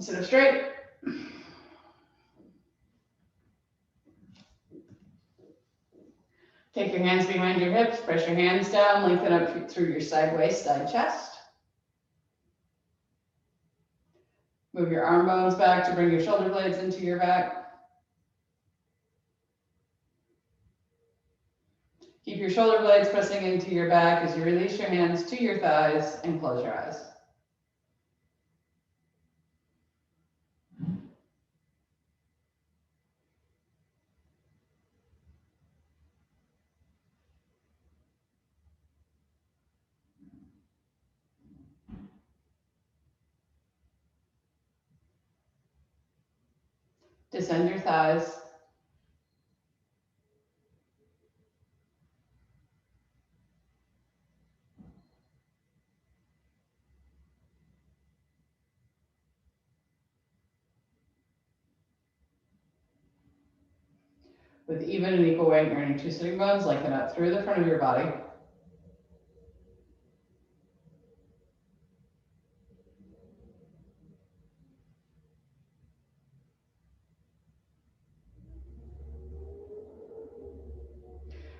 Sit up straight. Take your hands behind your hips, press your hands down, lengthen up through your side waist, side chest. Move your arm bones back to bring your shoulder blades into your back. Keep your shoulder blades pressing into your back as you release your hands to your thighs and close your eyes. Descend your thighs. With even and equal weight, you're earning 2 sitting bones, lengthen up through the front of your body.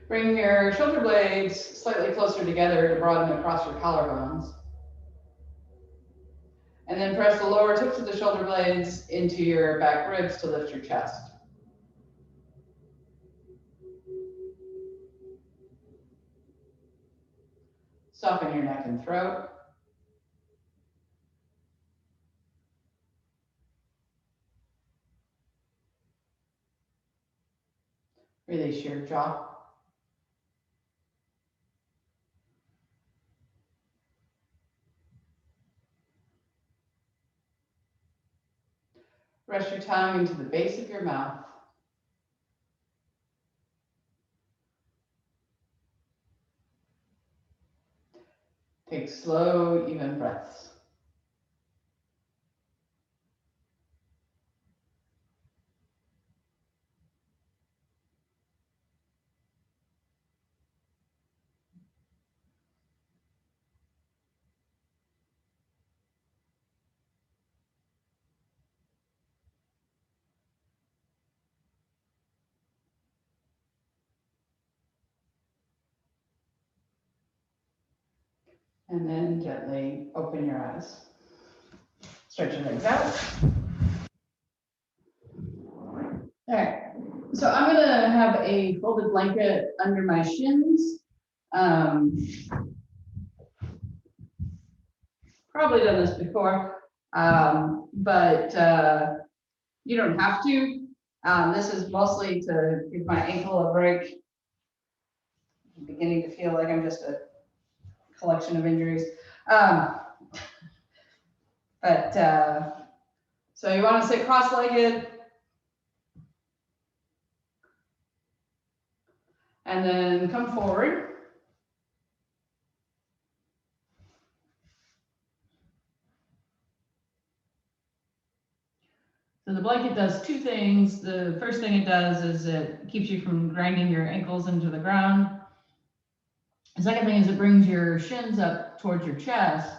Bring your shoulder blades slightly closer together to broaden across your collarbones. And then press the lower tips of the shoulder blades into your back ribs to lift your chest. Soften your neck and throat. Release your jaw. Rest your tongue into the base of your mouth. Take slow, even breaths. And then gently open your eyes. Stretch your legs out. All right, so I'm gonna have a folded blanket under my shins. Probably done this before, but you don't have to. This is mostly to give my ankle a break. I'm beginning to feel like I'm just a collection of injuries. So you want to sit cross-legged. And then come forward. So the blanket does 2 things. The first thing it does is it keeps you from grinding your ankles into the ground. The second thing is it brings your shins up towards your chest,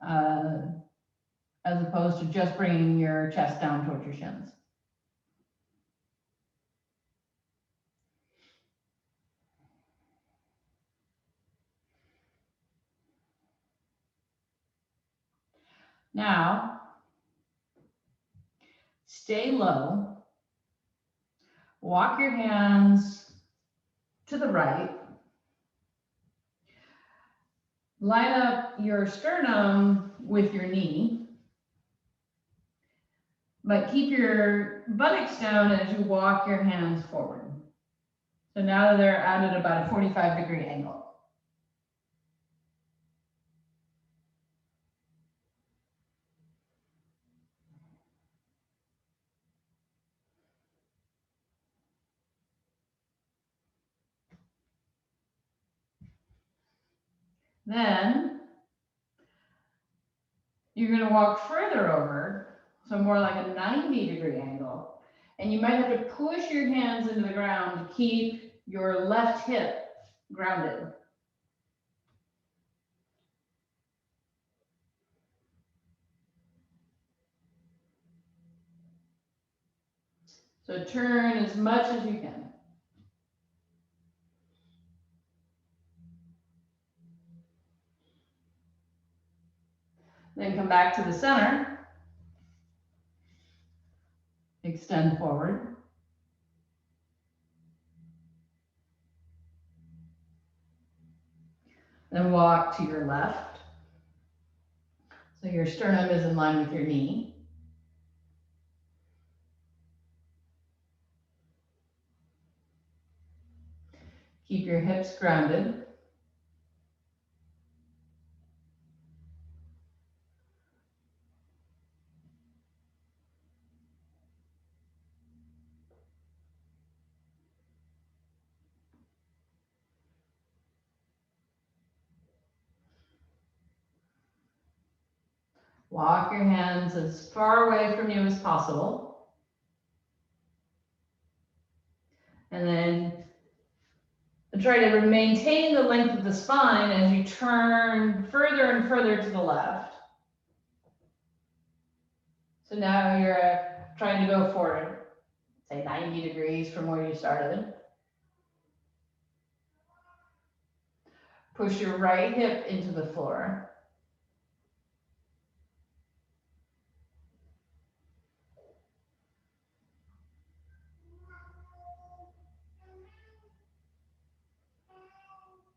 as opposed to just bringing your chest down towards your shins. Now, stay low. Walk your hands to the right. Line up your sternum with your knee, but keep your buttocks down as you walk your hands forward. So now they're at about a 45-degree angle. Then you're going to walk further over, so more like a 90-degree angle. And you might have to push your hands into the ground to keep your left hip grounded. So turn as much as you can. Then come back to the center. Extend forward. Then walk to your left. So your sternum is in line with your knee. Keep your hips grounded. Walk your hands as far away from you as possible. And then try to maintain the length of the spine as you turn further and further to the left. So now you're trying to go forward, say 90 degrees from where you started. Push your right hip into the floor.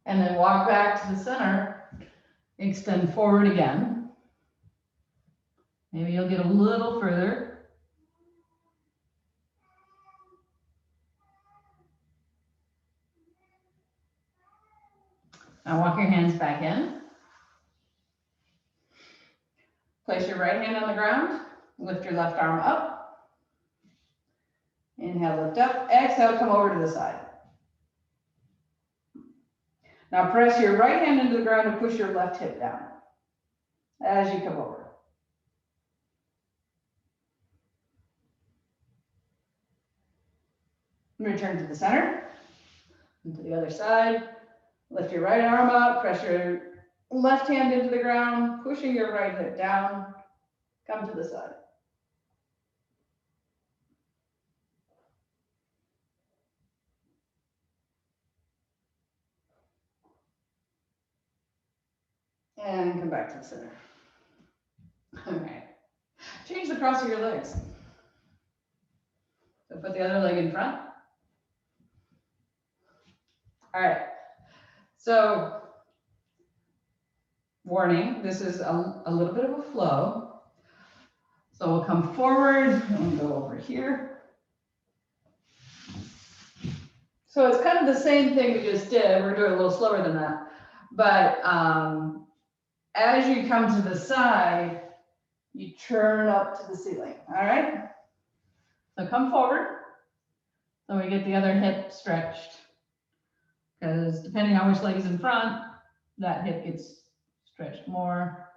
And then walk back to the center, extend forward again. Maybe you'll get a little further. Now walk your hands back in. Place your right hand on the ground, lift your left arm up. Inhale, lift up. Exhale, come over to the side. Now press your right hand into the ground and push your left hip down as you come over. Return to the center, and to the other side. Lift your right arm up, press your left hand into the ground, pushing your right hip down. Come to the side. And come back to the center. All right. Change the cross of your legs. So put the other leg in front. All right. So, warning, this is a little bit of a flow. So we'll come forward and go over here. So it's kind of the same thing we just did. We're doing a little slower than that. But as you come to the side, you turn up to the ceiling. All right? So come forward. So we get the other hip stretched. Because depending on which leg is in front, that hip gets stretched more.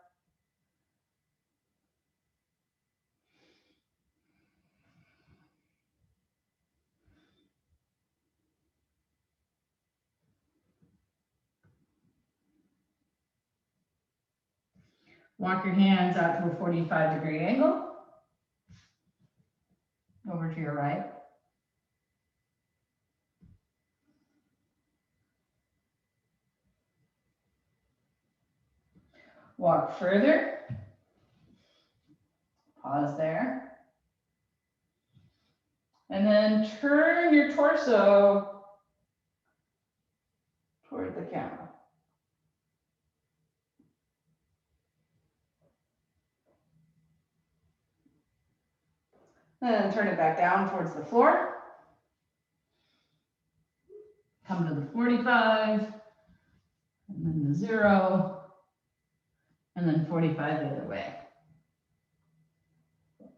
Walk your hands out to a 45-degree angle. Over to your right. Walk further. Pause there. And then turn your torso toward the camera. And then turn it back down towards the floor. Come to the 45, and then the 0, and then 45 the other way.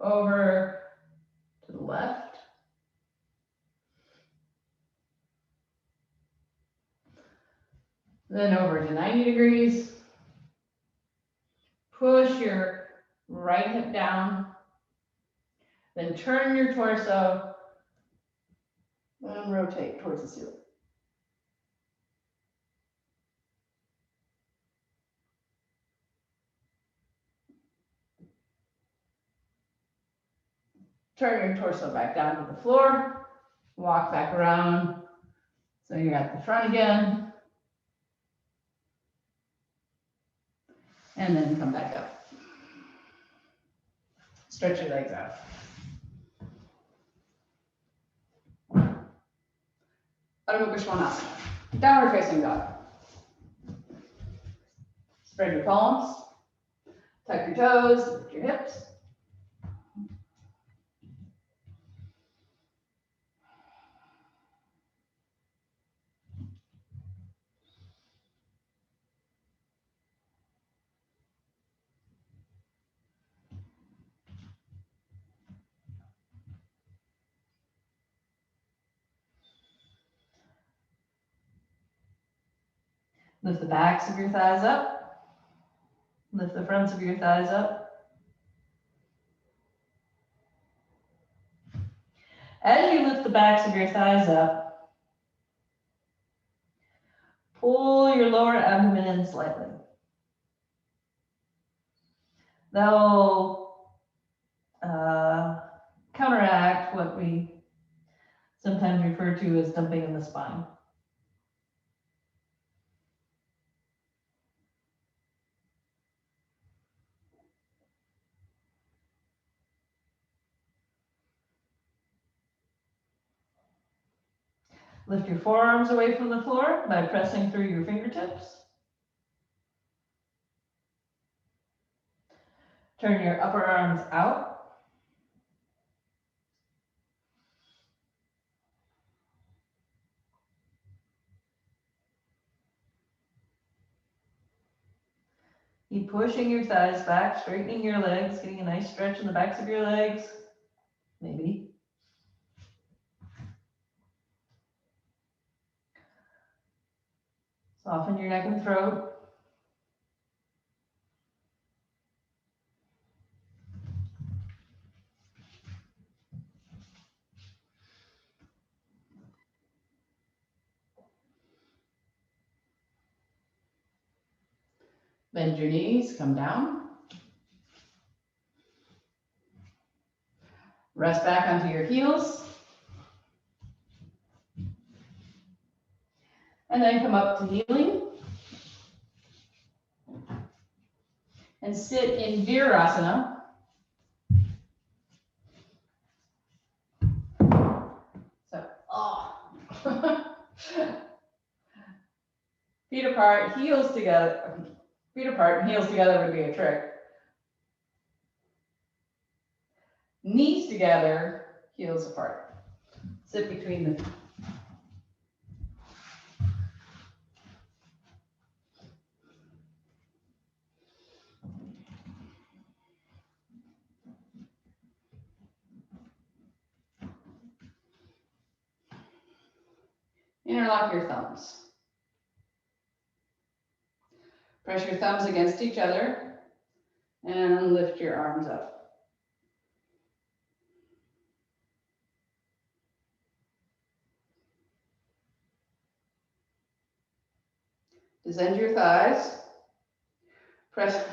Over to the left. Then over to 90 degrees. Push your right hip down. Then turn your torso and rotate towards the ceiling. Turn your torso back down to the floor. Walk back around. So you're at the front again. And then come back up. Stretch your legs out. Adho Mukha Svanasana. Downward facing dog. Spread your palms. Tuck your toes. Lift your hips. Lift the backs of your thighs up. Lift the fronts of your thighs up. As you lift the backs of your thighs up, pull your lower abdomen in slightly. That will counteract what we sometimes refer to as dumping in the spine. Lift your forearms away from the floor by pressing through your fingertips. Turn your upper arms out. Keep pushing your thighs back, straightening your legs, getting a nice stretch in the backs of your legs, maybe. Soften your neck and throat. Bend your knees, come down. Rest back onto your heels. And then come up to kneeling. And sit in Virasana. So, feet apart, heels together. Feet apart and heels together would be a trick. Knees together, heels apart. Sit between the feet. Interlock your thumbs. Press your thumbs against each other and lift your arms up. Descend your thighs. Press.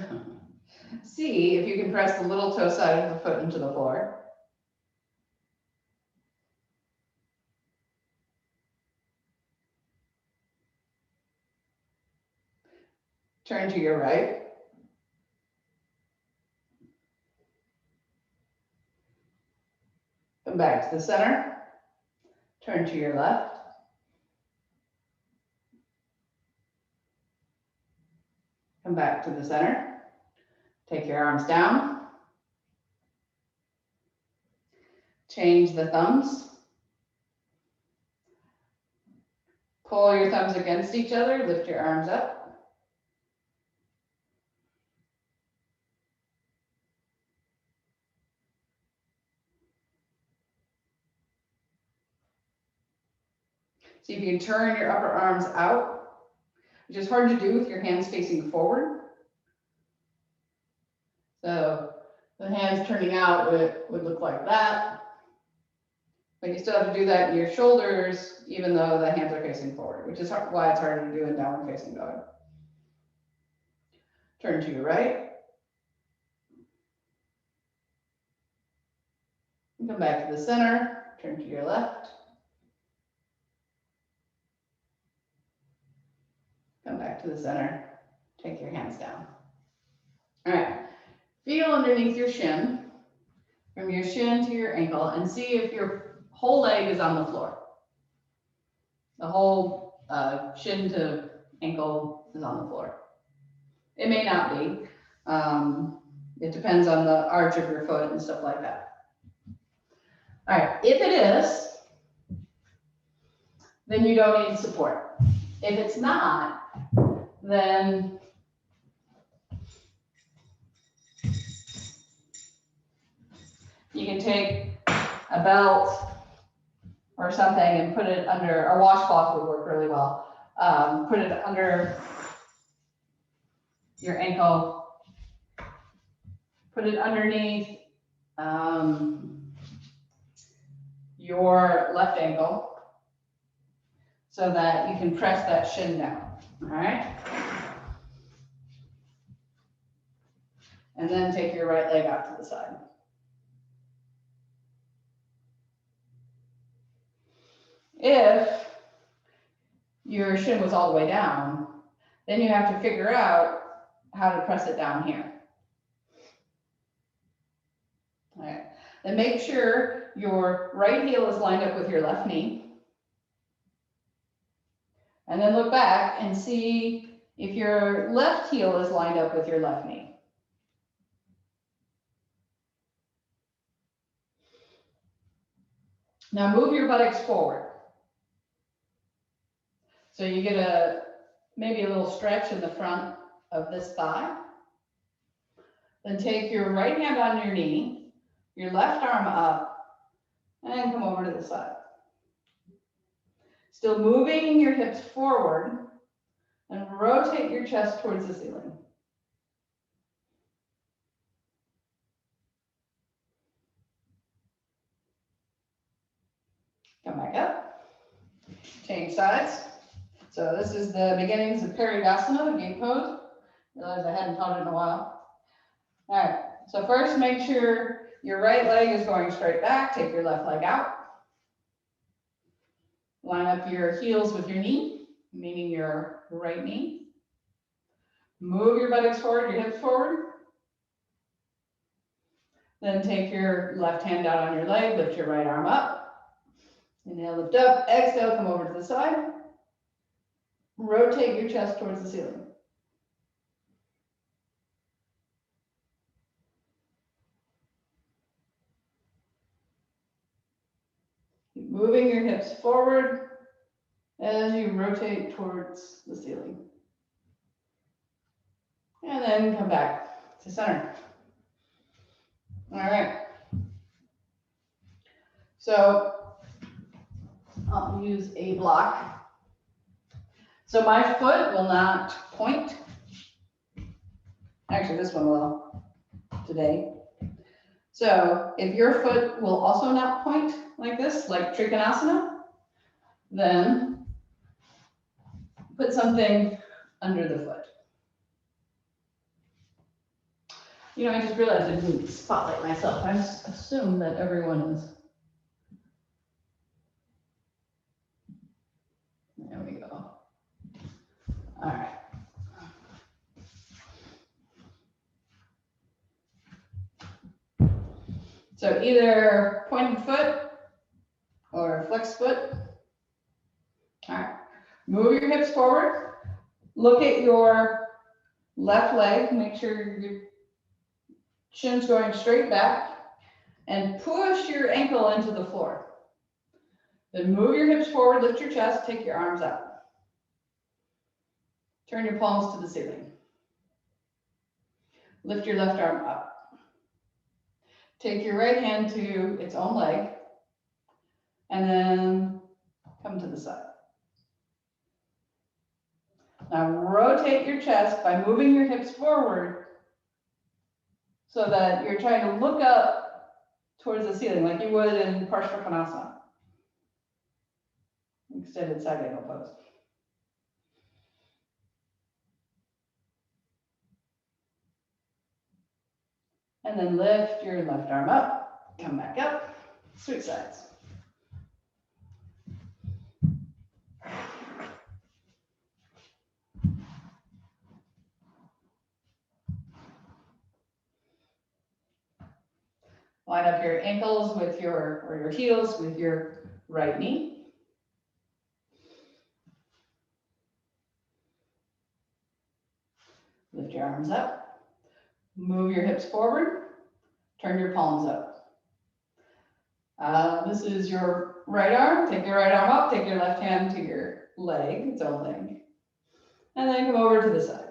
See if you can press the little toe side of the foot into the floor. Turn to your right. Come back to the center. Turn to your left. Come back to the center. Take your arms down. Change the thumbs. Pull your thumbs against each other. Lift your arms up. See if you can turn your upper arms out, which is hard to do with your hands facing forward. So the hands turning out would look like that. But you still have to do that in your shoulders, even though the hands are facing forward, which is why it's harder to do in downward facing dog. Turn to your right. Come back to the center, turn to your left. Come back to the center, take your hands down. All right, feel underneath your shin, from your shin to your ankle, and see if your whole leg is on the floor. The whole shin to ankle is on the floor. It may not be. It depends on the arch of your foot and stuff like that. All right, if it is, then you don't need support. If it's not, then you can take a belt or something and put it under, a washcloth would work really well. Put it under your ankle, put it underneath your left ankle so that you can press that shin down, all right? And then take your right leg out to the side. If your shin was all the way down, then you have to figure out how to press it down here. All right, then make sure your right heel is lined up with your left knee. And then look back and see if your left heel is lined up with your left knee. Now move your buttocks forward. So you get maybe a little stretch in the front of this thigh. Then take your right hand on your knee, your left arm up, and come over to the side. Still moving your hips forward, and rotate your chest towards the ceiling. Come back up, change sides. So this is the beginnings of Saringasana, the gate pose. Realize I hadn't taught it in a while. All right, so first make sure your right leg is going straight back. Take your left leg out. Line up your heels with your knee, meaning your right knee. Move your buttocks forward, your hips forward. Then take your left hand down on your leg, lift your right arm up. Inhale, lift up. Exhale, come over to the side. Rotate your chest towards the ceiling. Keep moving your hips forward as you rotate towards the ceiling. And then come back to center. All right. So I'll use a block. So my foot will not point. Actually, this one will today. So if your foot will also not point like this, like Trikonasana, then put something under the foot. You know, I just realized I didn't spotlight myself. I assume that everyone is. There we go. All right. So either pointed foot or flexed foot. All right. Move your hips forward. Look at your left leg. Make sure your shin's going straight back. And push your ankle into the floor. Then move your hips forward, lift your chest, take your arms out. Turn your palms to the ceiling. Lift your left arm up. Take your right hand to its own leg, and then come to the side. Now rotate your chest by moving your hips forward so that you're trying to look up towards the ceiling like you would in Parshva Kanasana. Extended side angle pose. And then lift your left arm up, come back up. Switch sides. Line up your ankles with or your heels with your right knee. Lift your arms up. Move your hips forward. Turn your palms up. This is your right arm. Take your right arm up. Take your left hand to your leg, its own leg. And then come over to the side.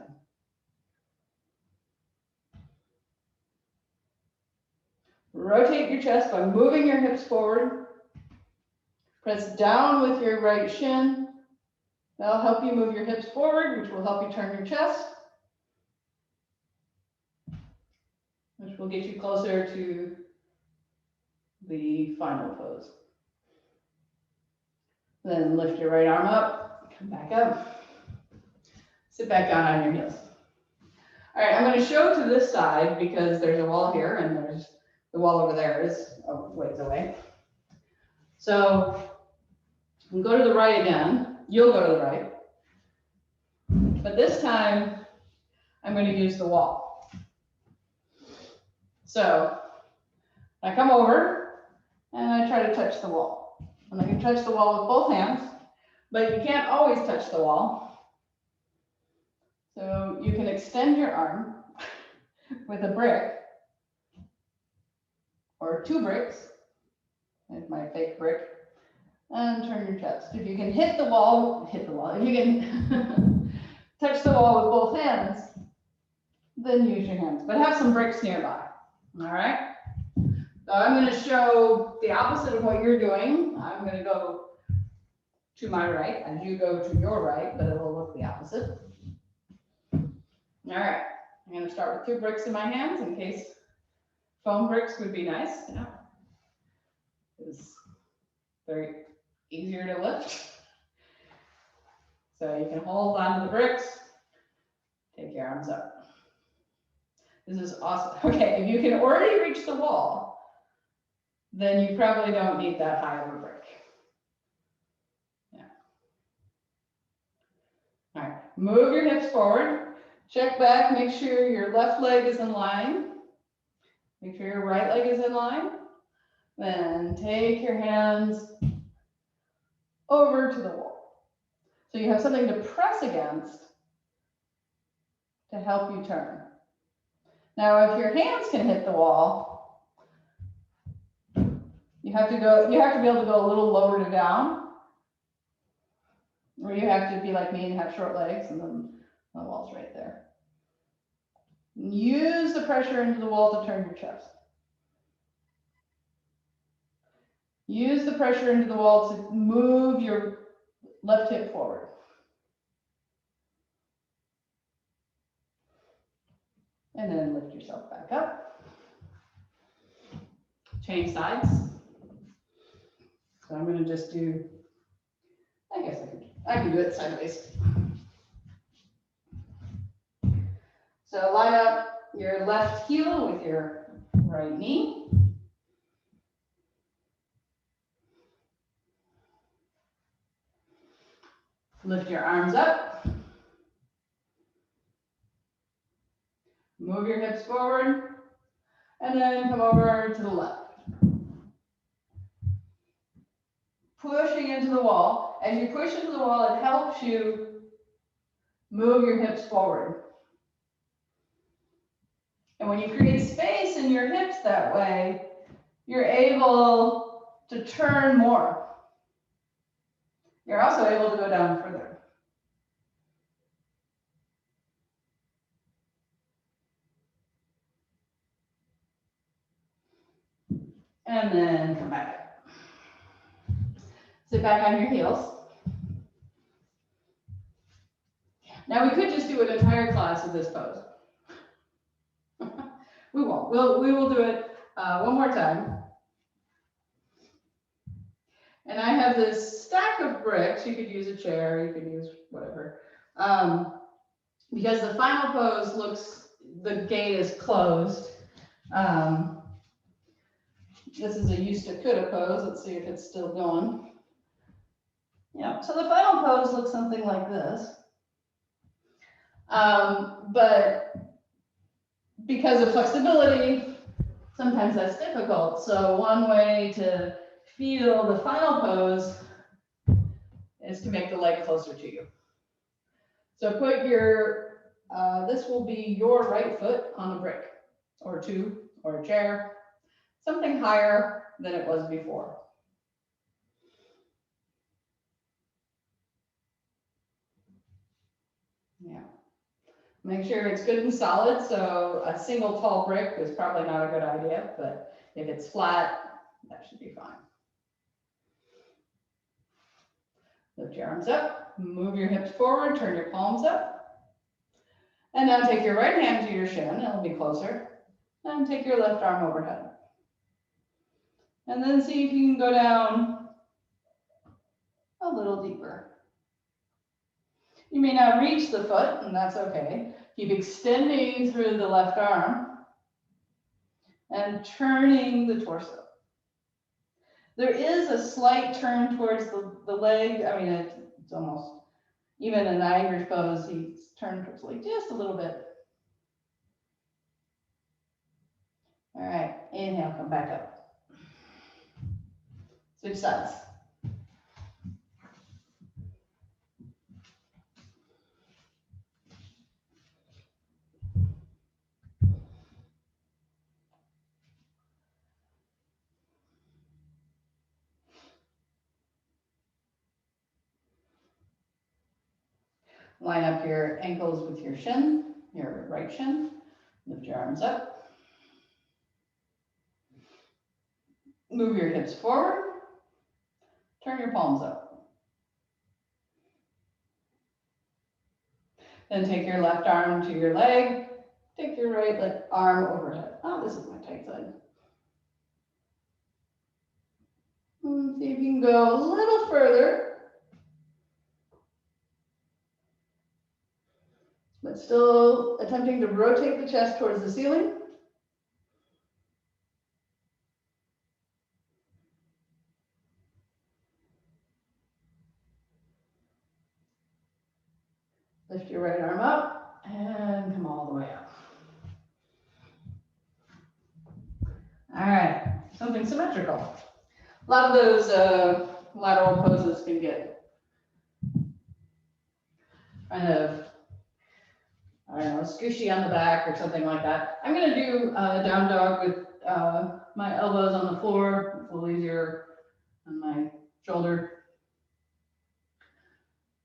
Rotate your chest by moving your hips forward. Press down with your right shin. That'll help you move your hips forward, which will help you turn your chest, which will get you closer to the final pose. Then lift your right arm up, come back up, sit back down on your heels. All right, I'm going to show to this side because there's a wall here and there's the wall over there is a ways away. So we'll go to the right again. You'll go to the right. But this time, I'm going to use the wall. So I come over and I try to touch the wall. And I can touch the wall with both hands, but you can't always touch the wall. So you can extend your arm with a brick or 2 bricks, there's my fake brick, and turn your chest. If you can hit the wall. If you can touch the wall with both hands, then use your hands, but have some bricks nearby. All right. So I'm going to show the opposite of what you're doing. I'm going to go to my right as you go to your right, but it will look the opposite. All right. I'm going to start with 2 bricks in my hands in case foam bricks would be nice. Yeah. It's very easier to lift. So you can hold on to the bricks, take your arms up. This is awesome. Okay, if you can already reach the wall, then you probably don't need that high of a brick. Yeah. All right, move your hips forward. Check back, make sure your left leg is in line. Make sure your right leg is in line. Then take your hands over to the wall. So you have something to press against to help you turn. Now, if your hands can hit the wall, you have to be able to go a little lower to down, or you have to be like me and have short legs, and then the wall's right there. Use the pressure into the wall to turn your chest. Use the pressure into the wall to move your left hip forward. And then lift yourself back up. Change sides. So I'm going to just do, I guess I can do it sideways. So line up your left heel with your right knee. Lift your arms up. Move your hips forward. And then come over to the left. Pushing into the wall. As you push into the wall, it helps you move your hips forward. And when you create space in your hips that way, you're able to turn more. You're also able to go down further. And then come back up. Sit back on your heels. Now we could just do an entire class of this pose. We won't. We will do it one more time. And I have this stack of bricks. You could use a chair, you could use whatever. Because the final pose the gate is closed. This is a used to coulda pose. Let's see if it's still going. Yeah, so the final pose looks something like this. But because of flexibility, sometimes that's difficult. So one way to feel the final pose is to make the leg closer to you. So put your, this will be your right foot on a brick or two or a chair, something higher than it was before. Yeah. Make sure it's good and solid. So a single tall brick is probably not a good idea, but if it's flat, that should be fine. Lift your arms up, move your hips forward, turn your palms up. And now take your right hand to your shin, it'll be closer. And take your left arm overhead. And then see if you can go down a little deeper. You may not reach the foot, and that's okay. Keep extending through the left arm and turning the torso. There is a slight turn towards the leg. I mean, it's almost, even in Iyengar's pose, he's turned towards the leg just a little bit. All right, inhale, come back up. Switch sides. Line up your ankles with your shin, your right shin. Lift your arms up. Move your hips forward. Turn your palms up. Then take your left arm to your leg. Take your right arm overhead. Oh, this is my tight side. See if you can go a little further. But still attempting to rotate the chest towards the ceiling. Lift your right arm up and come all the way up. All right, something symmetrical. A lot of those lateral poses can get kind of, I don't know, squishy on the back or something like that. I'm going to do a down dog with my elbows on the floor. It's a little easier on my shoulder.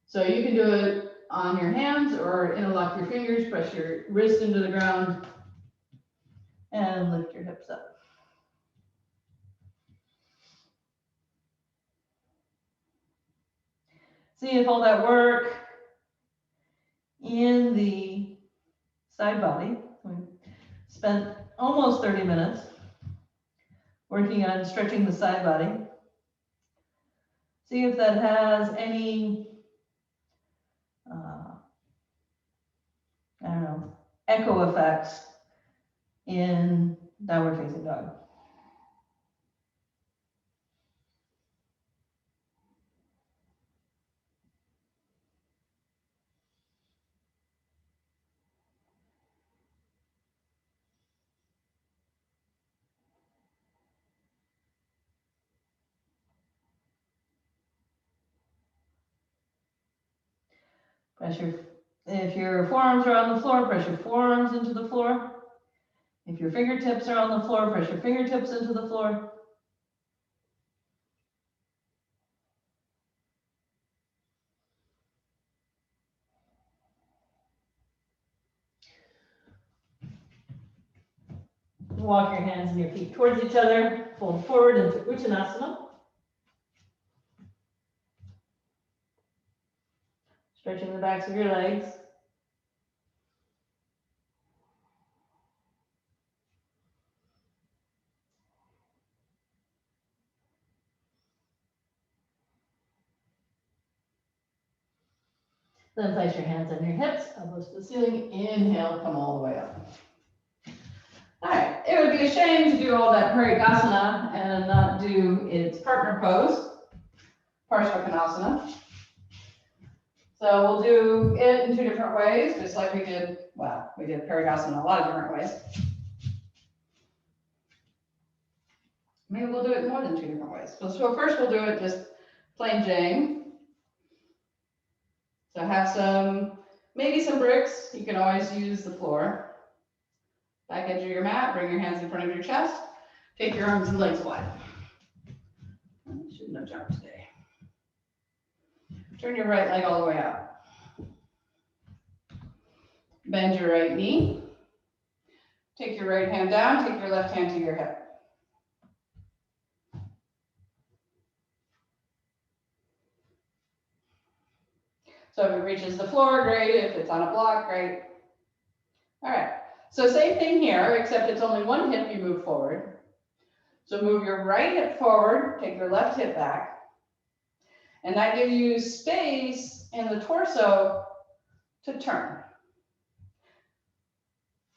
So you can do it on your hands or interlock your fingers, press your wrist into the ground, and lift your hips up. See if all that work in the side body. We spent almost 30 minutes working on stretching the side body. See if that has any, I don't know, echo effects in downward facing dog. If your forearms are on the floor, press your forearms into the floor. If your fingertips are on the floor, press your fingertips into the floor. Walk your hands and your feet towards each other. Fold forward into Uttanasana. Stretching the backs of your legs. Then place your hands on your hips, elbows to the ceiling. Inhale, come all the way up. All right, it would be a shame to do all that Saringasana and not do its partner pose, Parshva Kanasana. So we'll do it in two different ways, just like we did, well, we did Saringasana a lot of different ways. Maybe we'll do it more than two different ways. So first we'll do it just plain Jane. So have maybe some bricks. You can always use the floor. Back edge of your mat, bring your hands in front of your chest. Take your arms and legs wide. I shouldn't have jumped today. Turn your right leg all the way out. Bend your right knee. Take your right hand down, take your left hand to your hip. So if it reaches the floor, great. If it's on a block, great. All right, so same thing here, except it's only one hip you move forward. So move your right hip forward, take your left hip back. And that gives you space in the torso to turn.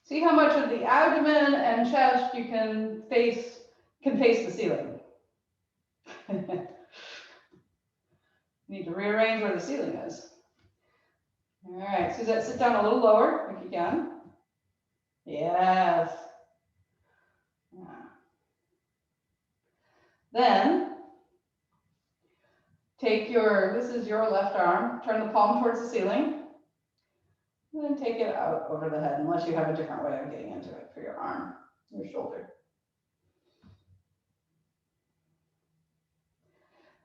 See how much of the abdomen and chest you can face the ceiling. Need to rearrange where the ceiling is. All right, Suzette, sit down a little lower if you can. Yes. Then take this is your left arm, turn the palm towards the ceiling, and then take it out over the head, unless you have a different way of getting into it for your arm, your shoulder.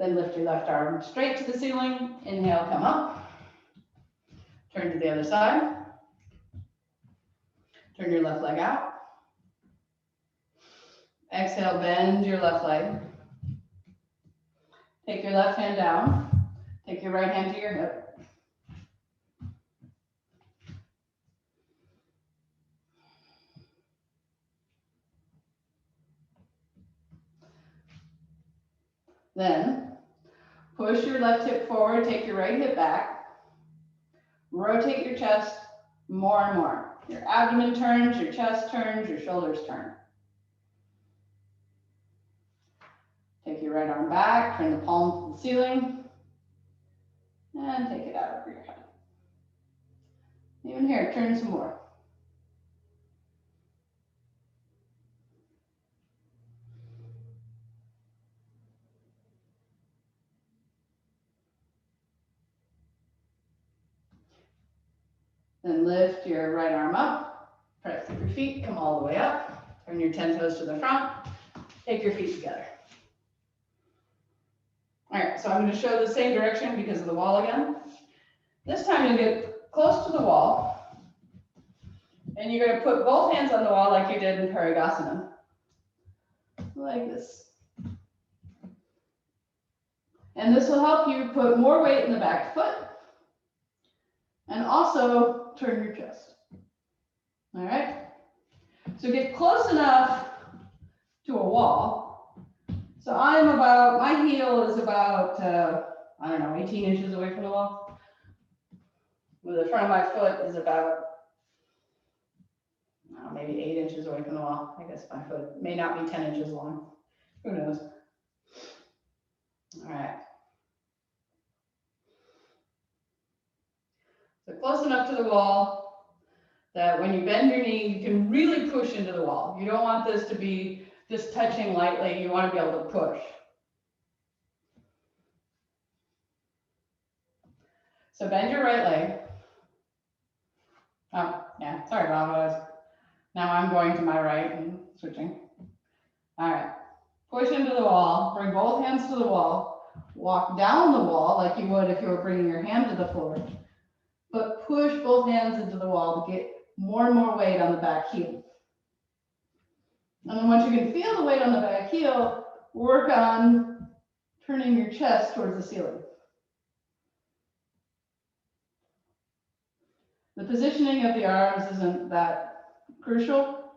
Then lift your left arm straight to the ceiling. Inhale, come up. Turn to the other side. Turn your left leg out. Exhale, bend your left leg. Take your left hand down. Take your right hand to your hip. Then push your left hip forward, take your right hip back. Rotate your chest more and more. Your abdomen turns, your chest turns, your shoulders turn. Take your right arm back, turn the palm to the ceiling, and take it out over your head. Even here, turn some more. Then lift your right arm up, press your feet, come all the way up, turn your 10 toes to the front, take your feet together. All right, so I'm going to show the same direction because of the wall again. This time you'll get close to the wall, and you're going to put both hands on the wall like you did in Saringasana, like this. And this will help you put more weight in the back foot, and also turn your chest. All right, so get close enough to a wall. So my heel is about, I don't know, 18 inches away from the wall. The front of my foot is about, maybe 8 inches away from the wall. I guess my foot may not be 10 inches long. Who knows? All right. So close enough to the wall that when you bend your knee, you can really push into the wall. You don't want this to be just touching lightly. You want to be able to push. So bend your right leg. Oh, yeah, sorry, Bob. Now I'm going to my right and switching. All right, push into the wall, bring both hands to the wall, walk down the wall like you would if you were bringing your hand to the floor, but push both hands into the wall to get more and more weight on the back heel. And then once you can feel the weight on the back heel, work on turning your chest towards the ceiling. The positioning of the arms isn't that crucial.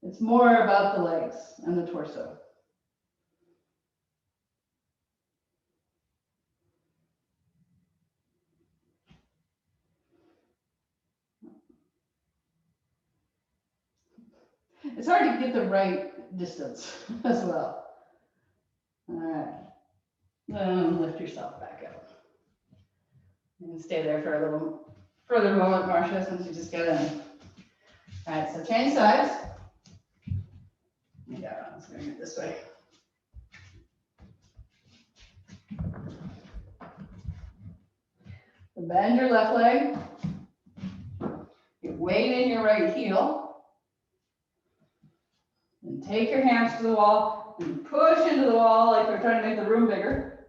It's more about the legs and the torso. It's hard to get the right distance as well. All right. Then lift yourself back up. You can stay there for a little further moment, Parshva, since you just got in. All right, so change sides. Yeah, I'm just going to get this way. So bend your left leg. You weight in your right heel. And take your hands to the wall and push into the wall like we're trying to make the room bigger.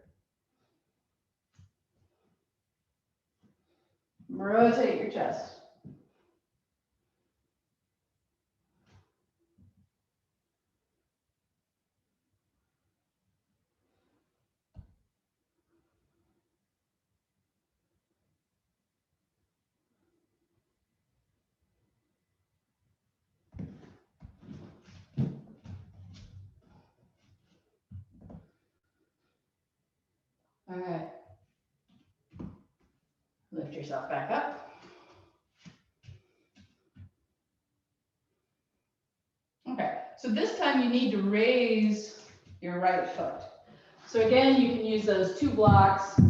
Rotate your chest. All right. Lift yourself back up. Okay, so this time you need to raise your right foot. So again, you can use those two blocks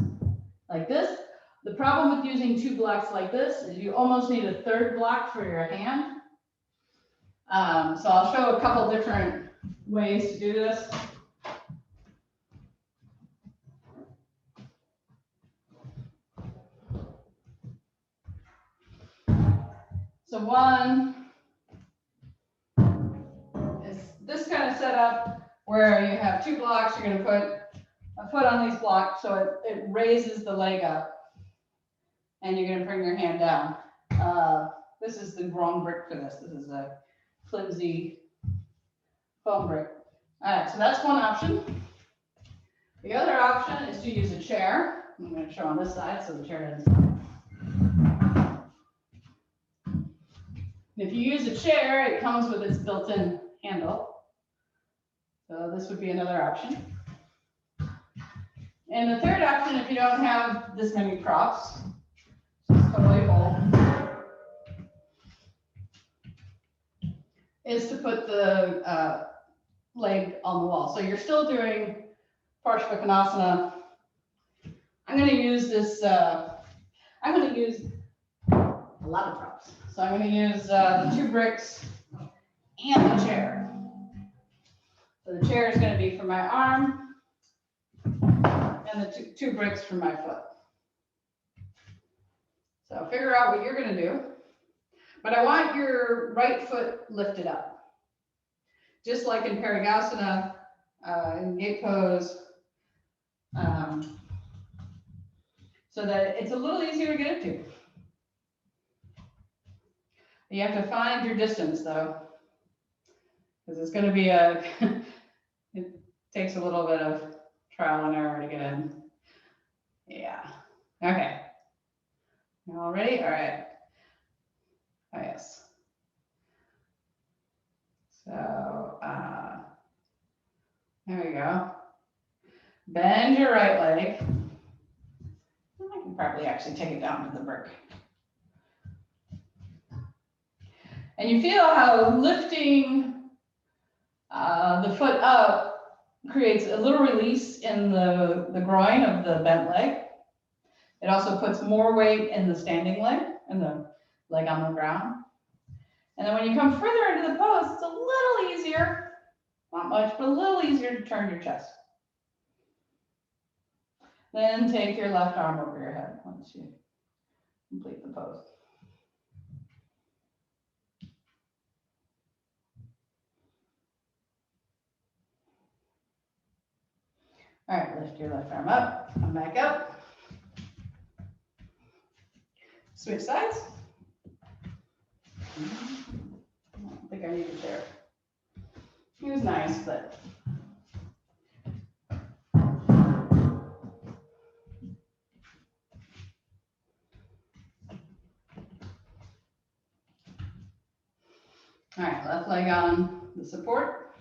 like this. The problem with using two blocks like this is you almost need a third block for your hand. So I'll show a couple different ways to do this. So one is this kind of setup where you have two blocks. You're going to put a foot on these blocks so it raises the leg up. And you're going to bring your hand down. This is the wrong brick for this. This is a flimsy foam brick. All right, so that's one option. The other option is to use a chair. I'm going to show on this side so the chair doesn't stop. If you use a chair, it comes with its built-in handle. So this would be another option. And the third option, if you don't have this many props, just totally full, is to put the leg on the wall. So you're still doing Parshva Kanasana. I'm going to use this, I'm going to use a lot of props. So I'm going to use the two bricks and the chair. So the chair is going to be for my arm and the two bricks for my foot. So figure out what you're going to do. But I want your right foot lifted up. Just like in Saringasana, in gate pose, so that it's a little easier to get into. You have to find your distance though, because it's going to be it takes a little bit of trial and error to get in. Yeah. Okay. You all ready? All right. Oh, yes. So, there we go. Bend your right leg. I can probably actually take it down to the brick. And you feel how lifting the foot up creates a little release in the groin of the bent leg. It also puts more weight in the standing leg and the leg on the ground. And then when you come further into the pose, it's a little easier, not much, but a little easier to turn your chest. Then take your left arm over your head once you complete the pose. All right, lift your left arm up, come back up. Switch sides. I don't think I need it there. It was nice, but. All right, left leg on the support.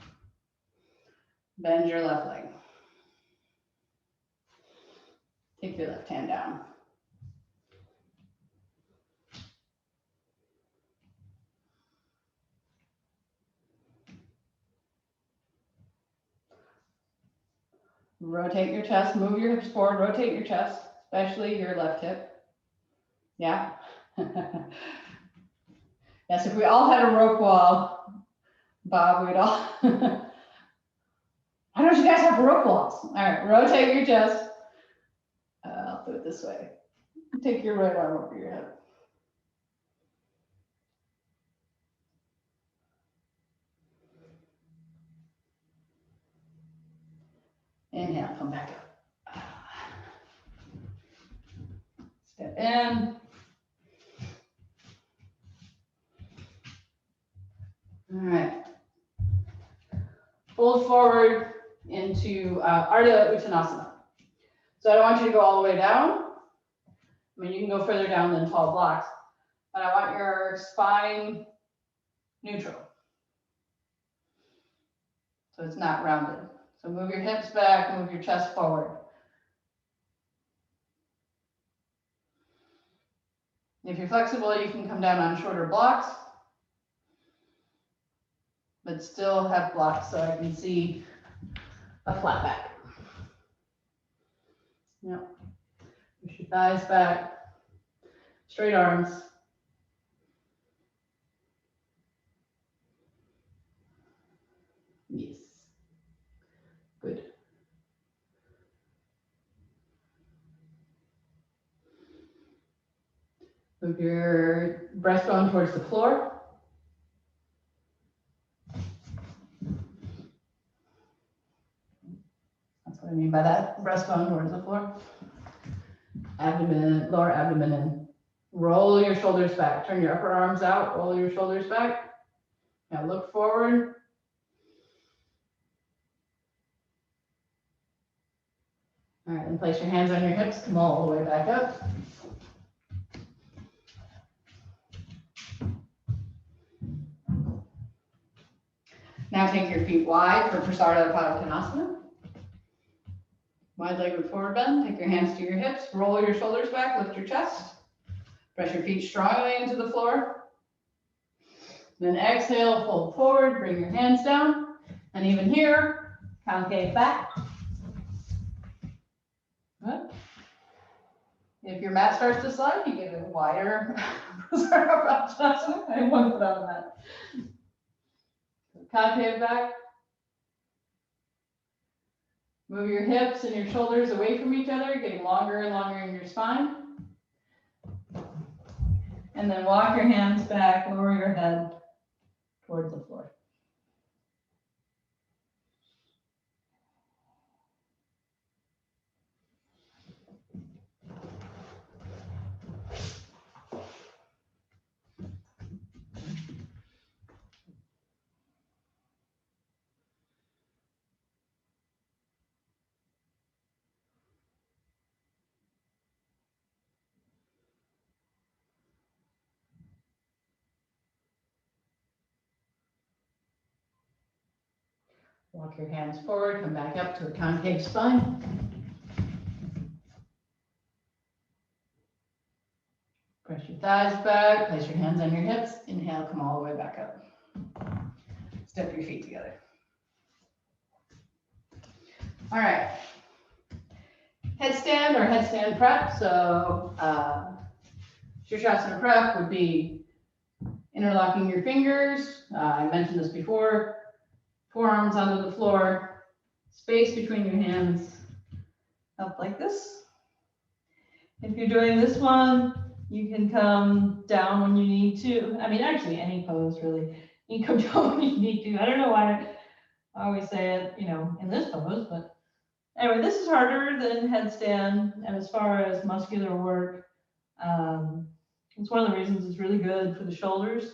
Bend your left leg. Take your left hand down. Rotate your chest, move your hips forward, rotate your chest, especially your left hip. Yeah. Yes, if we all had a rope wall, Bob, we'd all. Why don't you guys have rope walls? All right, rotate your chest. I'll do it this way. Take your right arm over your head. Inhale, come back up. Step in. All right. Fold forward into Ardha Uttanasana. So I don't want you to go all the way down. I mean, you can go further down than tall blocks, but I want your spine neutral. So it's not rounded. So move your hips back, move your chest forward. If you're flexible, you can come down on shorter blocks, but still have blocks so I can see a flat back. Yep. Push your thighs back, straight arms. Yes. Good. Move your breastbone towards the floor. That's what I mean by that. Breastbone towards the floor. Abdomen, lower abdomen in. Roll your shoulders back. Turn your upper arms out. Roll your shoulders back. Now look forward. All right, and place your hands on your hips. Come all the way back up. Now take your feet wide for Prasarita Kanasana. Wide-legged forward bend. Take your hands to your hips. Roll your shoulders back. Lift your chest. Press your feet strongly into the floor. Then exhale, fold forward. Bring your hands down. And even here, concave back. Good. If your mat starts to slide, you get a wider Prasarita. I have one foot on the mat. Concave back. Move your hips and your shoulders away from each other, getting longer and longer in your spine. And then walk your hands back, lower your head towards the floor. Walk your hands forward, come back up to a concave spine. Press your thighs back, place your hands on your hips. Inhale, come all the way back up. Step your feet together. All right. Headstand or headstand prep. So Shavasana prep would be interlocking your fingers. I mentioned this before. Forearms onto the floor, space between your hands, up like this. If you're doing this one, you can come down when you need to. I mean, actually, any pose really. You can come down when you need to. I don't know why I always say it, you know, in this pose, but anyway, this is harder than headstand. And as far as muscular work, it's one of the reasons it's really good for the shoulders.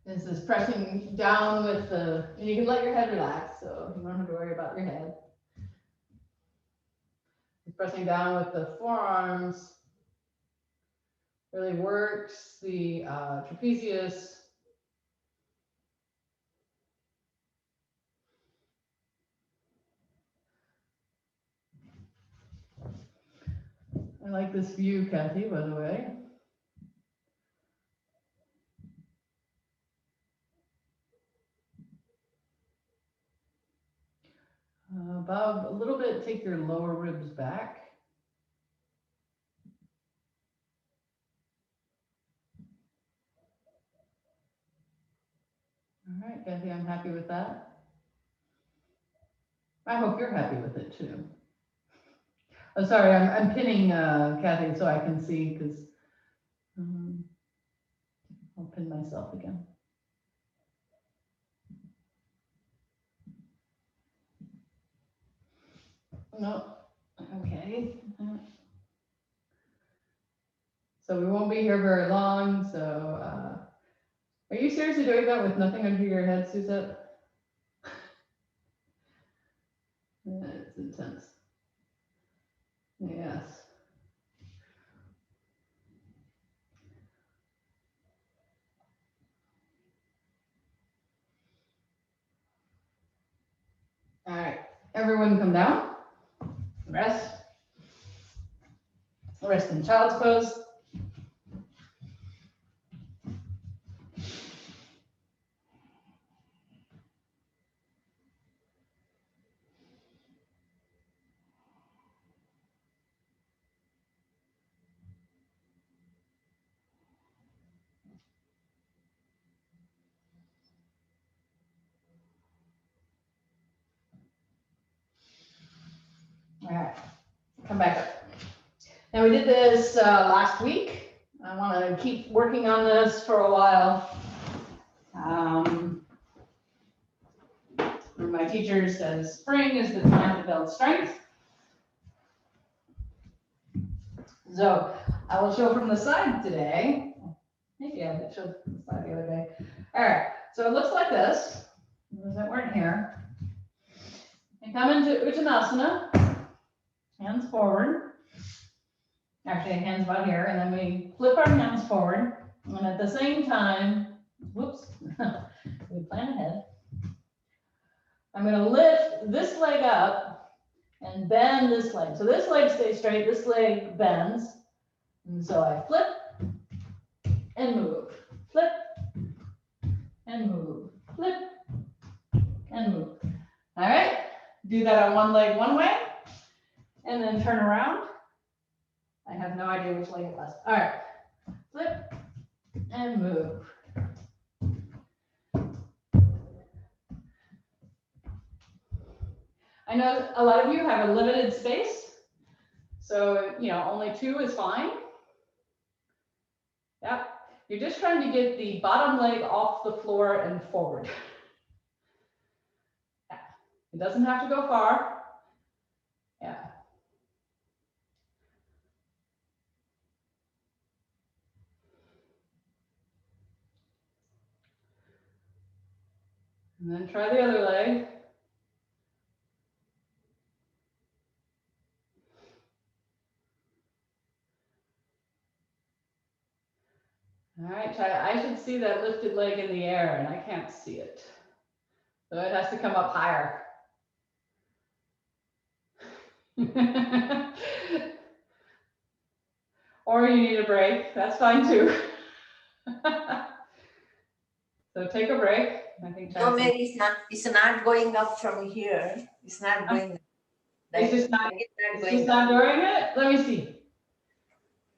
This is pressing down with the, and you can let your head relax, so you don't have to worry about your head. It's pressing down with the forearms, really works the trapezius. I like this view, Kathy, by the way. Bob, a little bit, take your lower ribs back. All right, Kathy, I'm happy with that. I hope you're happy with it too. Oh, sorry, I'm pinning Kathy so I can see because I'll pin myself again. No, okay. So we won't be here very long. So are you seriously doing that with nothing under your head, Suzette? It's intense. Yes. All right, everyone come down. Rest. Rest in child's pose. All right, come back up. Now we did this last week. I want to keep working on this for a while. My teacher says spring is the time to build strength. So I will show from the side today. Maybe I showed from the side the other day. All right, so it looks like this. Those that weren't here. And come into Uttanasana, hands forward. Actually, hands about here, and then we flip our hands forward. And at the same time, whoops, we plan ahead. I'm going to lift this leg up and bend this leg. So this leg stays straight, this leg bends. And so I flip and move, flip and move, flip and move. All right, do that on one leg one way, and then turn around. I have no idea which leg it was. All right, flip and move. I know a lot of you have a limited space, so only 2 is fine. Yep, you're just trying to get the bottom leg off the floor and forward. Yeah. It doesn't have to go far. Yeah. And then try the other leg. All right, I should see that lifted leg in the air, and I can't see it. So it has to come up higher. Or you need a break, that's fine too. So take a break. I think no, Mary, it's not going up from here. It's not going up. It's just not doing it? Let me see.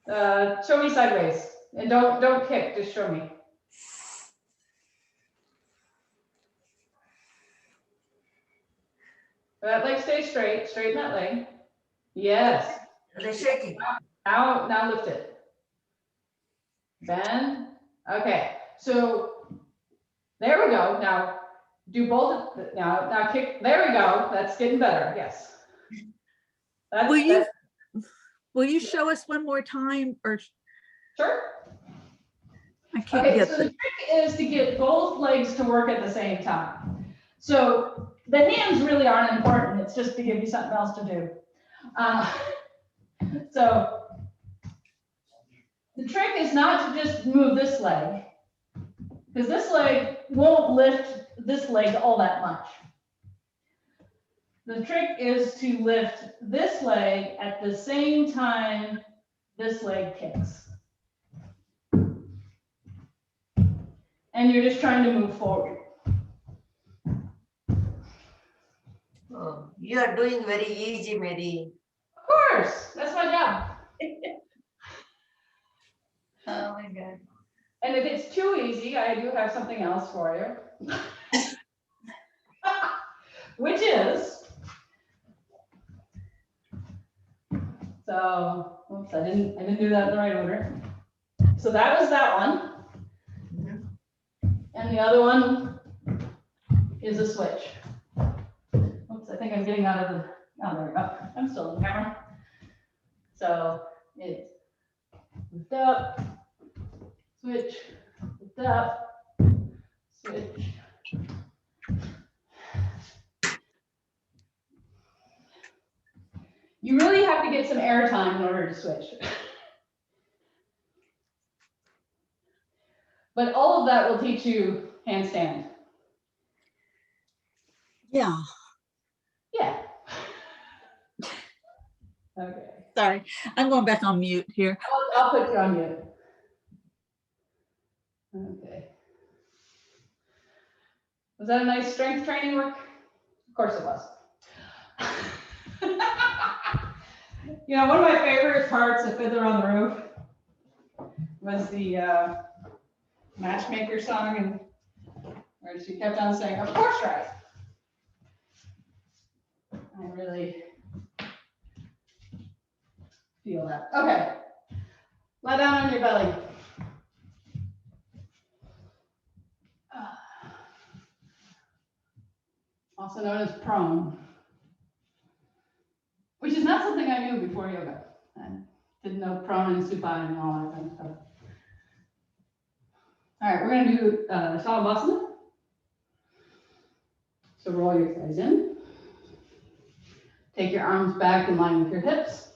Show me sideways. And don't kick, just show me. That leg stays straight, straighten that leg. Yes. They're shaking. Now lift it. Bend. Okay, so there we go. Now do both. Now kick. There we go. That's getting better. Yes. Will you show us one more time? Or sure. I can't get so the trick is to get both legs to work at the same time. So the hands really aren't important. It's just to give you something else to do. So the trick is not to just move this leg, because this leg won't lift this leg all that much. The trick is to lift this leg at the same time this leg kicks. And you're just trying to move forward. Oh, you are doing very easy, Mary. Of course, that's my job. Oh my God. And if it's too easy, I do have something else for you. Which is, so, oops, I didn't do that in the right order. So that was that one. And the other one is a switch. Oops, I think I'm getting out of the, oh, there we go. I'm still in the camera. So it's lift up, switch, lift up, switch. You really have to get some air time in order to switch. But all of that will teach you handstand. Yeah, Yeah. Okay. sorry. I'm going back on mute here. I'll put you on mute. Okay. Was that a nice strength training work? Of course it was. You know, one of my favorite parts of Fiddler on the Roof was the Matchmaker song, and where she kept on saying, "Of course, right." I really feel that. Okay. Lie down on your belly. Also known as prone, which is not something I knew before yoga. I didn't know prone and supine and all that kind of stuff. All right, we're going to do Shavasana. So roll your thighs in. Take your arms back in line with your hips.